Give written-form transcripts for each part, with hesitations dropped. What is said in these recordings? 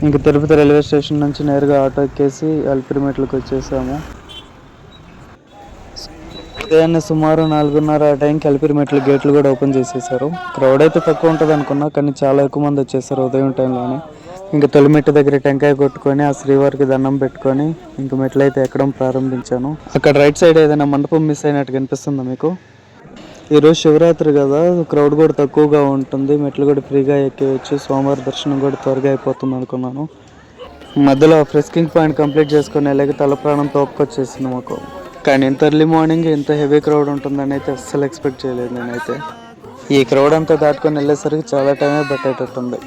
ఇంక Tirupati railway station నుంచి నేరుగా ఆటో ఎక్కేసి అలిపిరి మెట్లకు వచ్చేసాము. ఉదయాన్నే సుమారు 4:30 ఆ టైంకి అలిపిరి మెట్ల గేట్లు కూడా ఓపెన్ చేసేసారు. క్రౌడ్ అయితే తక్కువ ఉంటుంది అనుకున్నా, కానీ చాలా ఎక్కువ మంది వచ్చేసారు ఉదయం టైంలోనే. ఇంకా తొలి మెట్టు దగ్గర టెంకాయ కొట్టుకొని ఆ శ్రీవారికి దండం పెట్టుకొని ఇంక మెట్లు అయితే ఎక్కడం ప్రారంభించాను. అక్కడ రైట్ సైడ్ ఏదైనా మండపం మిస్ అయినట్టు కనిపిస్తుందా మీకు? ఈరోజు శివరాత్రి కదా, క్రౌడ్ కూడా తక్కువగా ఉంటుంది, మెట్లు కూడా ఫ్రీగా ఎక్కేయచ్చు, సోమవారం దర్శనం కూడా త్వరగా అయిపోతుంది అనుకున్నాను. మధ్యలో ఫ్రెస్కింగ్ పాయింట్ కంప్లీట్ చేసుకుని వెళ్ళక తల ప్రాణం తోపుకొచ్చేసింది మాకు. కానీ ఇంత ఎర్లీ మార్నింగ్ ఇంత హెవీ క్రౌడ్ ఉంటుందని అయితే అస్సలు ఎక్స్పెక్ట్ చేయలేదు నేనైతే. ఈ క్రౌడ్ అంతా దాటుకొని వెళ్ళేసరికి చాలా టైమే పట్టేటట్టుంది.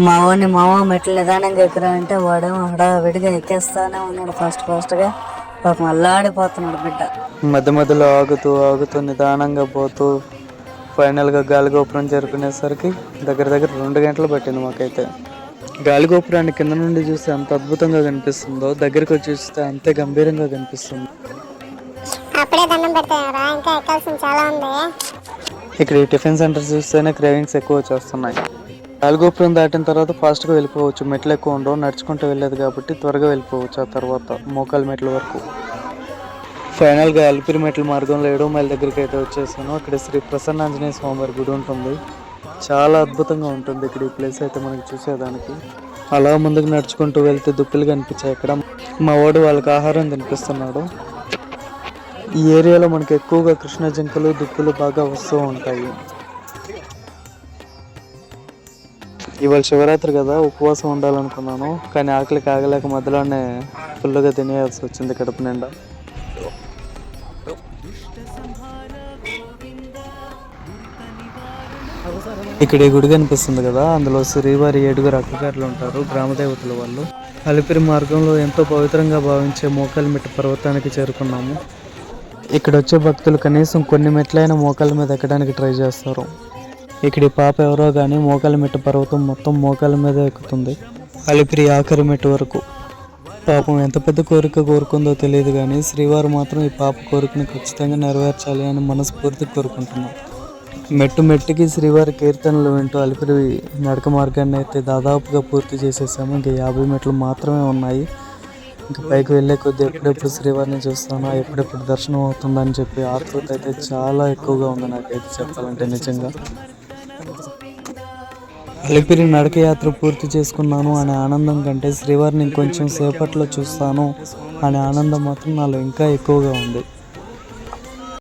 మావ మెట్లు నిదానంగా ఎక్కరంటే వాడేమో హడావిడిగా ఎక్కేస్తానే ఉన్నాడు ఫాస్ట్గా. పాపం అల్లాడిపోతున్నాడు బిడ్డ. మధ్య మధ్యలో ఆగుతూ నిదానంగా పోతూ ఫైనల్గా గాలిగోపురం చేరుకునేసరికి దగ్గర 2 గంటలు పట్టింది మాకైతే. గాలిగోపురాన్ని కింద నుండి చూస్తే ఎంత అద్భుతంగా కనిపిస్తుందో, దగ్గరికి వచ్చి చూస్తే అంతే గంభీరంగా కనిపిస్తుంది. ఇక్కడ ఈ టిఫిన్ సెంటర్ చూస్తేనే క్రేవింగ్స్ ఎక్కువ వచ్చేస్తున్నాయి. గాలిగోపురం దాటిన తర్వాత ఫాస్ట్గా వెళ్ళిపోవచ్చు, మెట్లు ఎక్కువ ఉండవు, నడుచుకుంటూ వెళ్ళేది కాబట్టి త్వరగా వెళ్ళిపోవచ్చు. ఆ తర్వాత మోకాలు మెట్ల వరకు. ఫైనల్గా అలిపిరి మెట్ల మార్గంలో 7వ మైల్ దగ్గరికి అయితే వచ్చేసాను. అక్కడ శ్రీ ప్రసన్నాంజనేయ స్వామివారి గుడి ఉంటుంది. చాలా అద్భుతంగా ఉంటుంది ఇక్కడ ఈ ప్లేస్ అయితే మనకి చూసేదానికి. అలా ముందుకు నడుచుకుంటూ వెళ్తే దుప్పులు కనిపించాయి. ఇక్కడ మా వాడు వాళ్ళకి ఆహారం తినిపిస్తున్నాడు. ఈ ఏరియాలో మనకి ఎక్కువగా కృష్ణ జింకలు, దుప్పులు బాగా వస్తూ ఉంటాయి. ఇవాళ శివరాత్రి కదా, ఉపవాసం ఉండాలనుకున్నాను, కానీ ఆకలికి ఆగలేక మధ్యలోనే ఫుల్గా తినేయాల్సి వచ్చింది కడుపు నిండా. ఇక్కడ ఈ గుడి కనిపిస్తుంది కదా, అందులో శ్రీవారి 7 అక్కగారులు ఉంటారు, గ్రామదేవతల వాళ్ళు. అలిపిరి మార్గంలో ఎంతో పవిత్రంగా భావించే మోకాలిమెట్టు పర్వతానికి చేరుకున్నాము. ఇక్కడ వచ్చే భక్తులు కనీసం కొన్ని మెట్లైన మోకాళ్ళ మీద ఎక్కడానికి ట్రై చేస్తారు. ఇక్కడ ఈ పాప ఎవరో కానీ మోకాలిమెట్టు పర్వతం మొత్తం మోకాళ్ళ మీద ఎక్కుతుంది, అలిపిరి ఆఖరి మెట్టు వరకు. పాపం ఎంత పెద్ద కోరిక కోరుకుందో తెలియదు కానీ శ్రీవారు మాత్రం ఈ పాప కోరికను ఖచ్చితంగా నెరవేర్చాలి అని మనస్ఫూర్తి కోరుకుంటున్నాం. మెట్టు మెట్టుకి శ్రీవారి కీర్తనలు వింటూ అలిపిరి నడక మార్గాన్ని అయితే దాదాపుగా పూర్తి చేసేసాము. ఇంకా 50 మెట్లు మాత్రమే ఉన్నాయి. ఇంకా పైకి వెళ్ళే కొద్దీ ఎప్పుడెప్పుడు శ్రీవారిని చూస్తానో, ఎప్పుడెప్పుడు దర్శనం అవుతుందని చెప్పి ఆతృత అయితే చాలా ఎక్కువగా ఉంది నాకైతే చెప్పాలంటే. నిజంగా అలిపిరి నడక యాత్ర పూర్తి చేసుకున్నాను అనే ఆనందం కంటే శ్రీవారిని ఇంకొంచెం సేపట్లో చూస్తాను అనే ఆనందం మాత్రం నాలో ఇంకా ఎక్కువగా ఉంది.